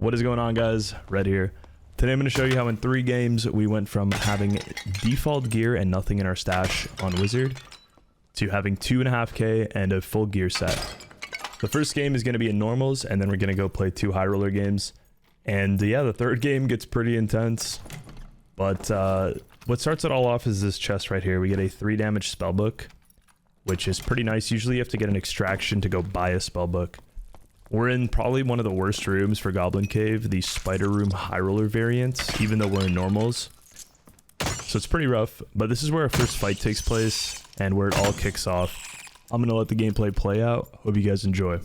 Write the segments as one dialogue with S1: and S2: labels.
S1: What is going on, guys? Red here. Today I'm going to show you how in 3 games we went from having default gear and nothing in our stash on Wizard to having 2.5k and a full gear set. The first game is going to be in normals, and then we're going to go play 2 high roller games. And yeah, the third game gets pretty intense. But what starts it all off is this chest right here. We get a 3 damage spellbook, which is pretty nice. Usually you have to get an extraction to go buy a spellbook. We're in probably one of the worst rooms for Goblin Cave, the Spider Room High Roller variant, even though we're in normals. So it's pretty rough, but this is where our first fight takes place and where it all kicks off. I'm going to let the gameplay play out. Hope you guys enjoy.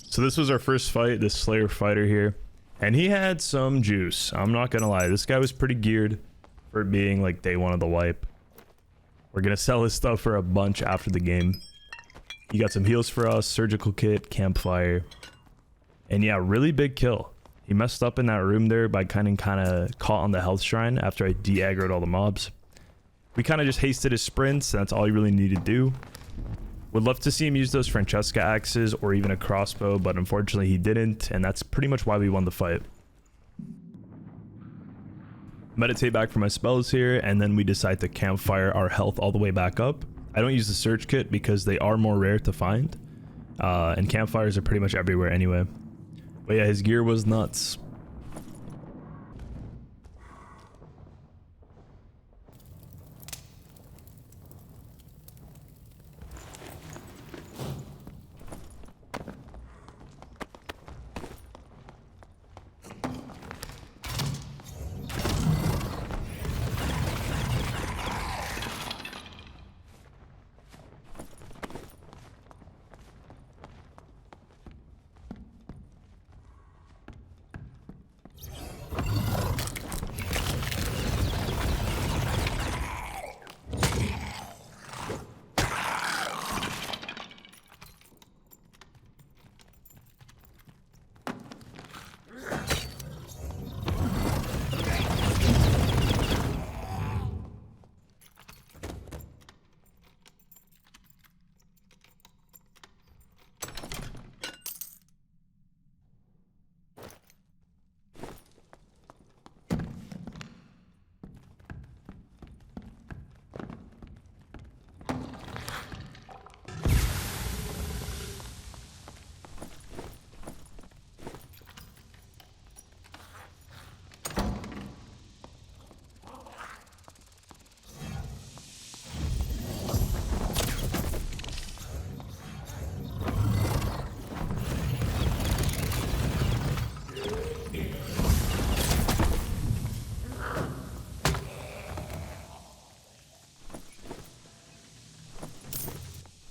S1: So this was our first fight, this Slayer fighter here, and he had some juice. I'm not gonna lie, this guy was pretty geared for it being like day 1 of the wipe. We're gonna sell his stuff for a bunch after the game. He got some heals for us, surgical kit, campfire, and yeah, really big kill. He messed up in that room there by kind of caught on the health shrine after I de-aggroed all the mobs. We kind of just hasted his sprints, and that's all he really needed to do. Would love to see him use those Francesca axes or even a crossbow, but unfortunately he didn't, and that's pretty much why we won the fight. Meditate back for my spells here, and then we decide to campfire our health all the way back up. I don't use the search kit because they are more rare to find, and campfires are pretty much everywhere anyway. But yeah, his gear was nuts.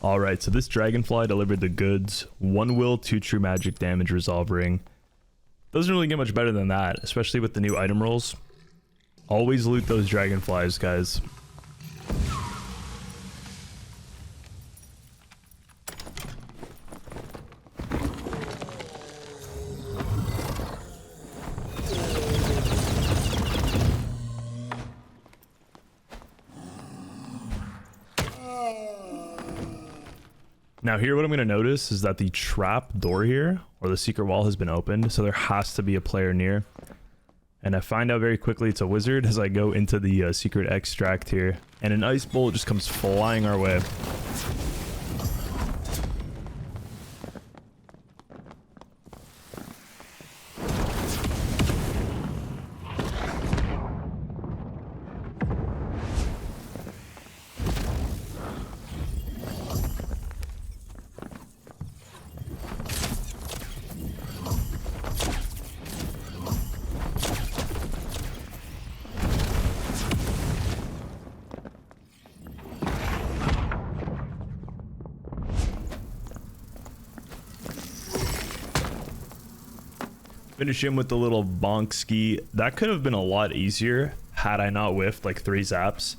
S1: All right, so this dragonfly delivered the goods. 1 will, 2 true magic damage, resolve ring. Doesn't really get much better than that, especially with the new item rolls. Always loot those dragonflies, guys. Now here, what I'm going to notice is that the trap door here, or the secret wall, has been opened, so there has to be a player near. And I find out very quickly it's a wizard as I go into the secret extract here, and an ice bolt just comes flying our way. Finish him with the little bonk ski. That could have been a lot easier had I not whiffed like 3 zaps.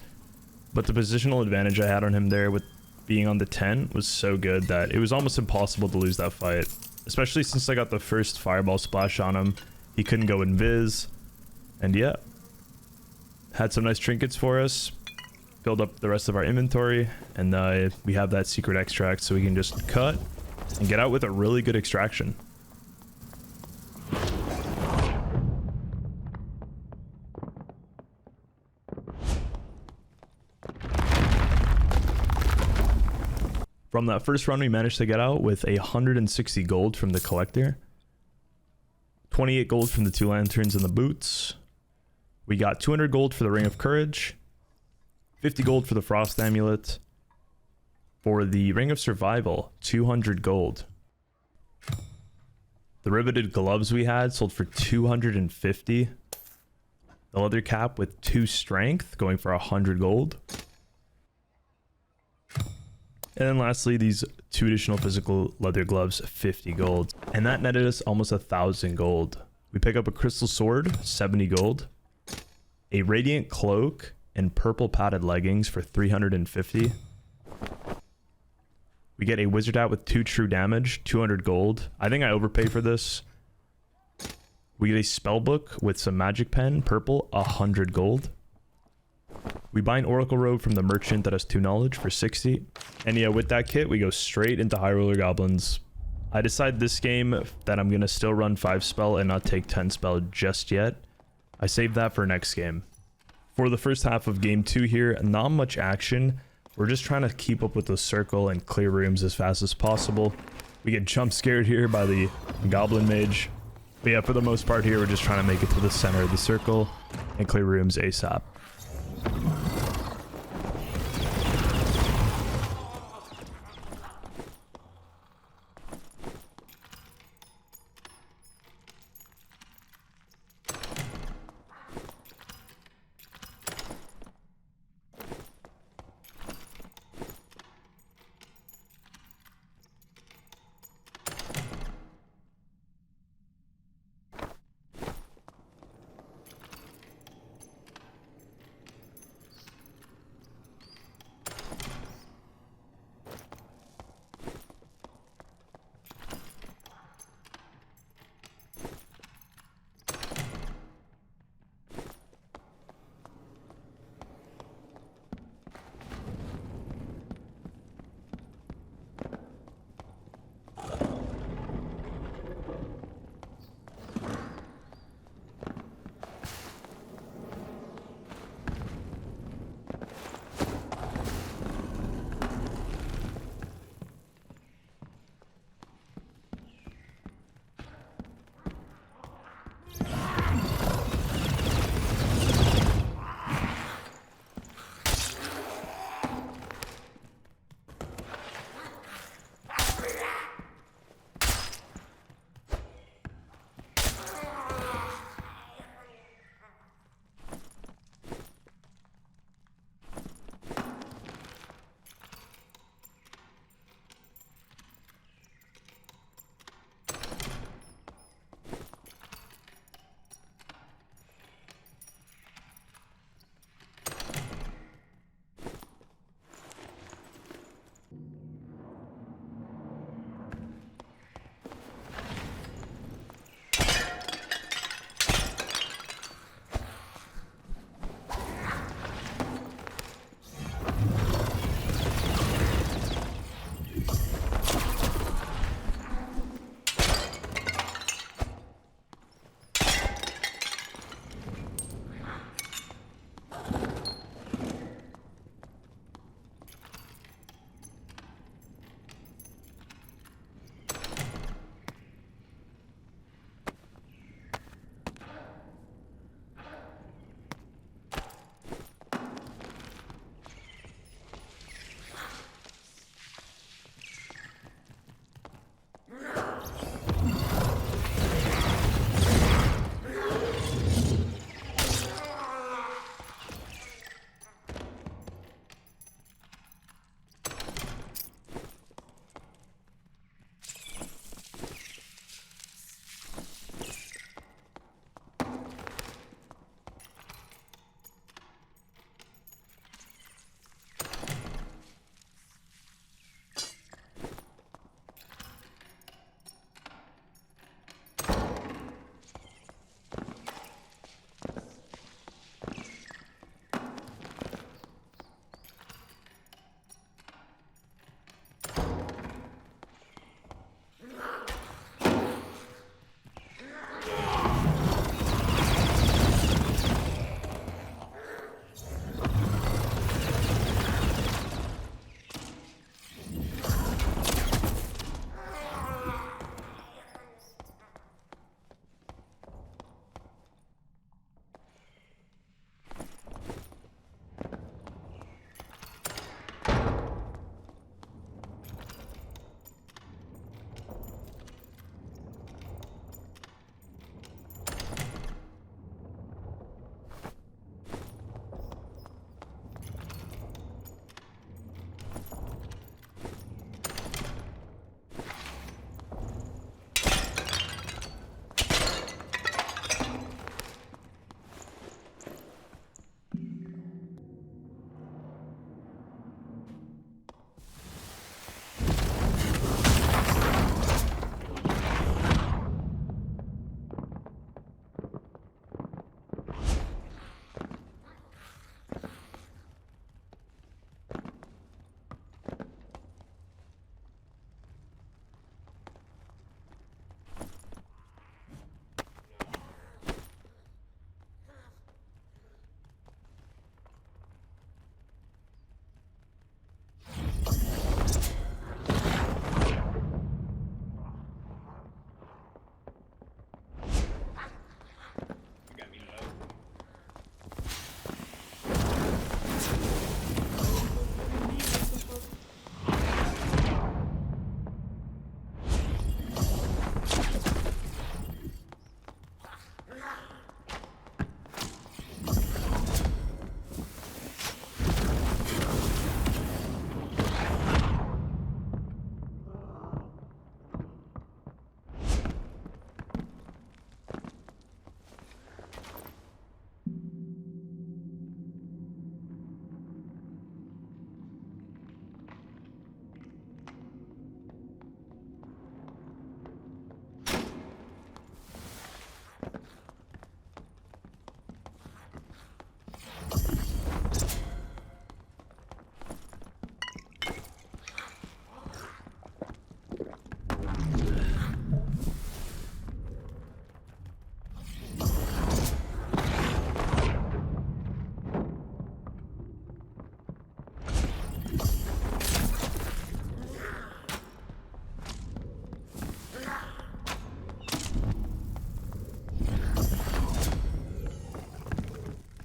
S1: But the positional advantage I had on him there with being on the 10 was so good that it was almost impossible to lose that fight. Especially since I got the first fireball splash on him. He couldn't go invis. And yeah. Had some nice trinkets for us. Filled up the rest of our inventory. And we have that secret extract so we can just cut and get out with a really good extraction. From that first run, we managed to get out with 160 gold from the collector, 28 gold from the 2 lanterns and the boots. We got 200 gold for the ring of courage, 50 gold for the frost amulet. For the ring of survival, 200 gold. The riveted gloves we had sold for 250. The leather cap with 2 strength going for 100 gold. And then lastly, these 2 additional physical leather gloves, 50 gold. And that netted us almost 1,000 gold. We pick up a crystal sword, 70 gold. A radiant cloak and purple padded leggings for 350. We get a wizard hat with 2 true damage, 200 gold. I think I overpaid for this. We get a spell book with some magic pen, purple, 100 gold. We buy an oracle robe from the merchant that has 2 knowledge for 60. And yeah, with that kit, we go straight into high roller goblins. I decide this game that I'm going to still run 5 spell and not take 10 spell just yet. I save that for next game. For the first half of game 2 here, not much action. We're just trying to keep up with the circle and clear rooms as fast as possible. We get jump scared here by the goblin mage. But yeah, for the most part here, we're just trying to make it to the center of the circle and clear rooms ASAP.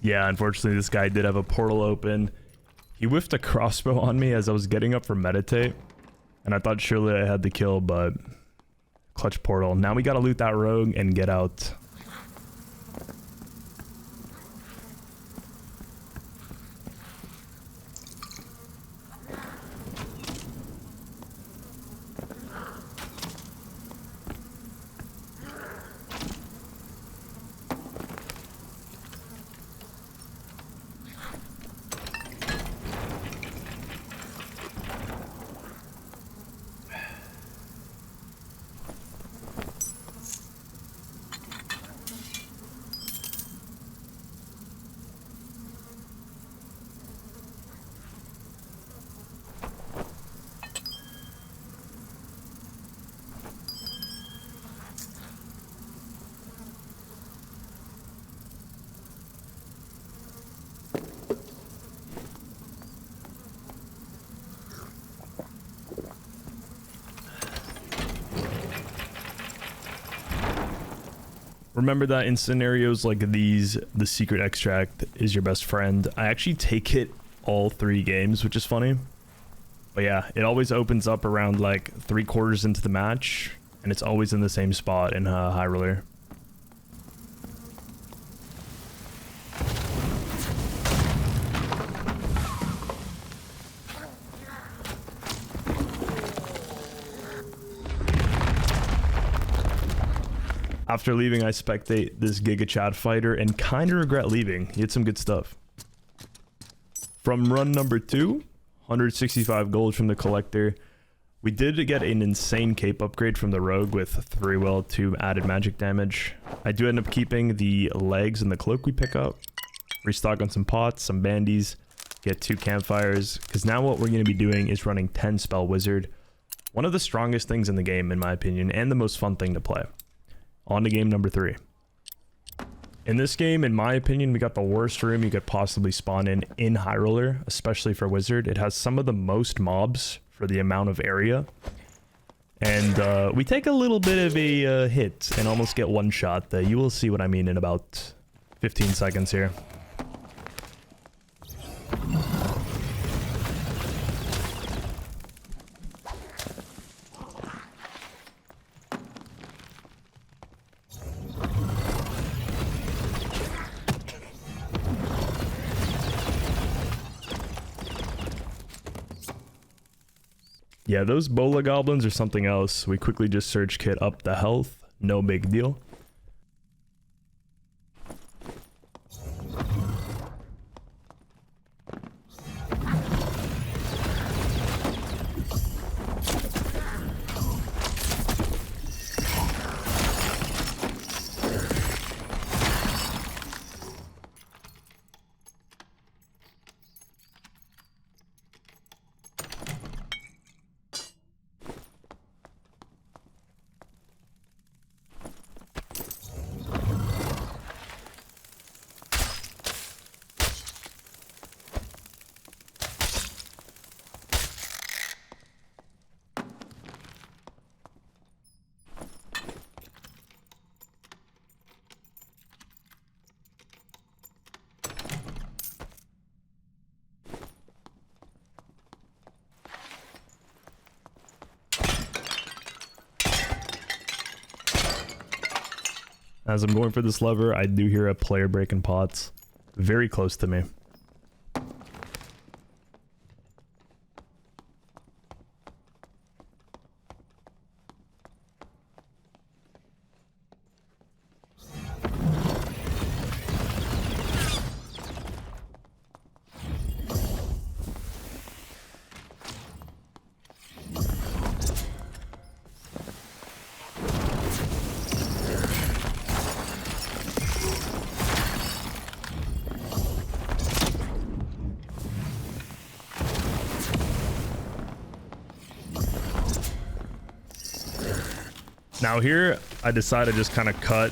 S1: Yeah, unfortunately, this guy did have a portal open. He whiffed a crossbow on me as I was getting up for meditate. And I thought surely I had the kill, but clutch portal. Now we gotta loot that rogue and get out. Remember that in scenarios like these, the secret extract is your best friend. I actually take it all 3 games, which is funny. But yeah, it always opens up around like 3/4 into the match, and it's always in the same spot in High Roller. After leaving, I spectate this Giga Chad fighter and kind of regret leaving. He had some good stuff. From run number 2, 165 gold from the collector. We did get an insane cape upgrade from the rogue with 3 will, 2 added magic damage. I do end up keeping the legs and the cloak we pick up. Restock on some pots, some bandies, get 2 campfires. Because now what we're going to be doing is running 10 spell wizard. One of the strongest things in the game, in my opinion, and the most fun thing to play. On to game number 3. In this game, in my opinion, we got the worst room you could possibly spawn in High Roller, especially for Wizard. It has some of the most mobs for the amount of area. And we take a little bit of a hit and almost get one shot. You will see what I mean in about 15 seconds here. Yeah, those bola goblins are something else. We quickly just search kit up the health. No big deal. As I'm going for this lever, I do hear a player breaking pots very close to me. Now here, I decided to just kind of cut.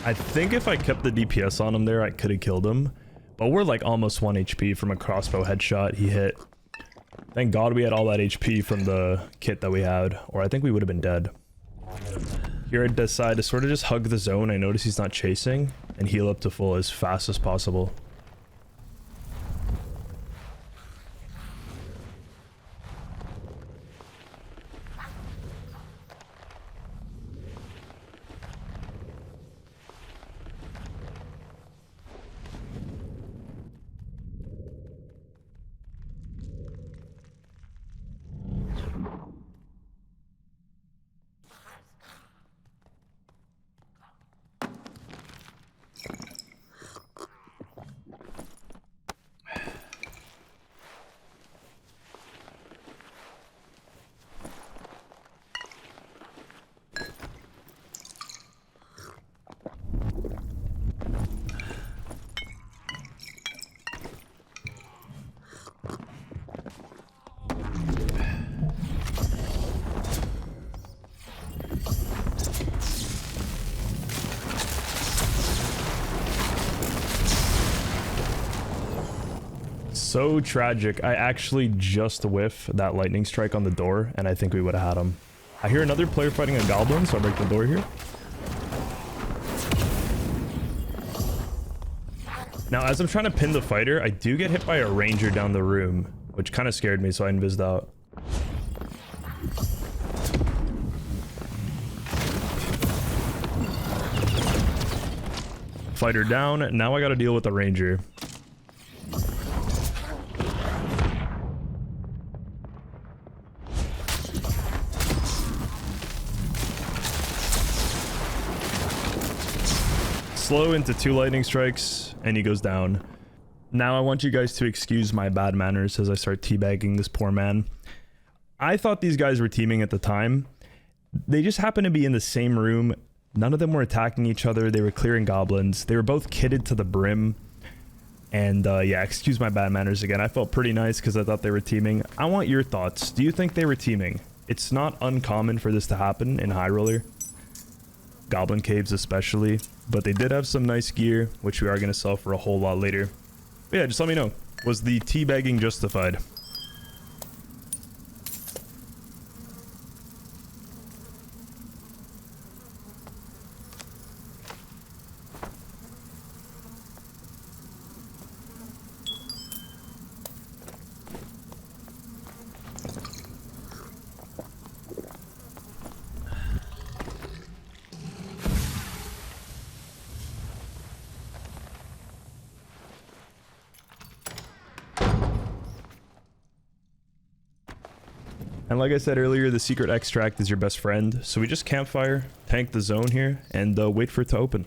S1: I think if I kept the DPS on him there, I could have killed him. But we're like almost 1 HP from a crossbow headshot he hit. Thank God we had all that HP from the kit that we had, or I think we would have been dead. Here I decide to sort of just hug the zone. I notice he's not chasing. and heal up to full as fast as possible. So tragic. I actually just whiffed that lightning strike on the door, and I think we would have had him. I hear another player fighting a goblin, so I'll break the door here. Now, as I'm trying to pin the fighter, I do get hit by a ranger down the room, which kind of scared me, so I invised out. Fighter down. Now I gotta deal with the ranger. Slow into 2 lightning strikes, and he goes down. Now I want you guys to excuse my bad manners as I start teabagging this poor man. I thought these guys were teaming at the time. They just happened to be in the same room. None of them were attacking each other. They were clearing goblins. They were both kitted to the brim. And yeah, excuse my bad manners again. I felt pretty nice because I thought they were teaming. I want your thoughts. Do you think they were teaming? It's not uncommon for this to happen in High Roller. Goblin caves especially, but they did have some nice gear, which we are going to sell for a whole lot later. But yeah, just let me know. Was the teabagging justified? And like I said earlier, the secret extract is your best friend. So we just campfire, tank the zone here, and wait for it to open.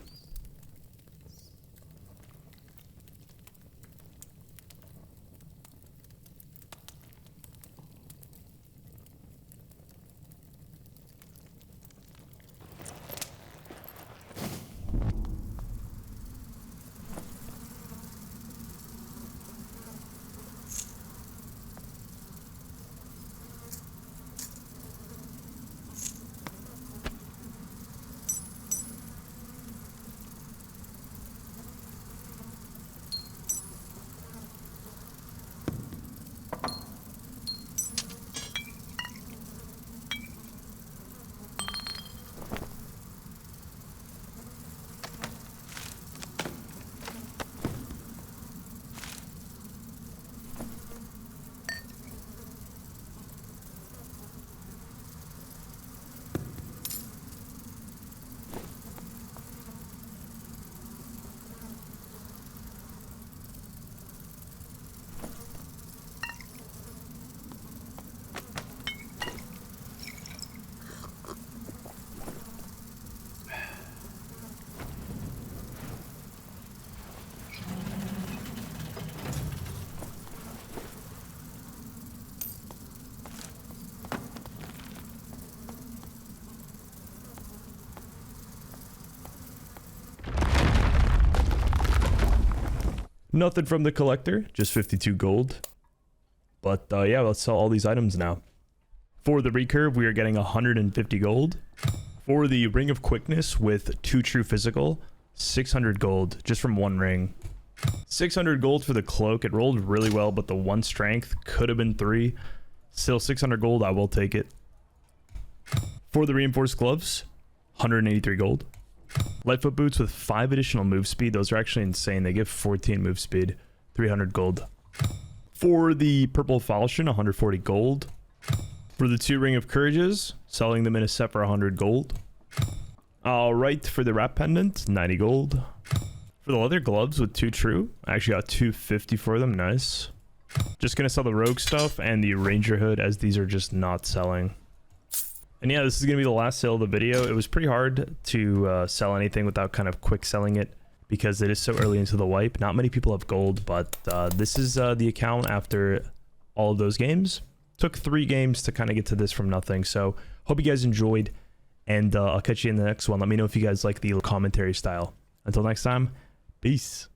S1: Nothing from the collector, just 52 gold. But yeah, let's sell all these items now. For the recurve, we are getting 150 gold. For the ring of quickness with 2 true physical, 600 gold just from 1 ring. 600 gold for the cloak. It rolled really well, but the 1 strength could have been 3. Still 600 gold, I will take it. For the reinforced gloves, 183 gold. Lightfoot boots with 5 additional move speed. Those are actually insane. They give 14 move speed, 300 gold. For the purple falchion, 140 gold. For the 2 ring of courages, selling them in a set for 100 gold. All right, for the wrap pendant, 90 gold. For the leather gloves with 2 true, I actually got 250 for them. Nice. Just gonna sell the rogue stuff and the ranger hood, as these are just not selling. And yeah, this is gonna be the last sale of the video. It was pretty hard to sell anything without kind of quick selling it, because it is so early into the wipe. Not many people have gold, but this is the account after all of those games. Took 3 games to kind of get to this from nothing. So hope you guys enjoyed, and I'll catch you in the next one. Let me know if you guys like the commentary style. Until next time, peace.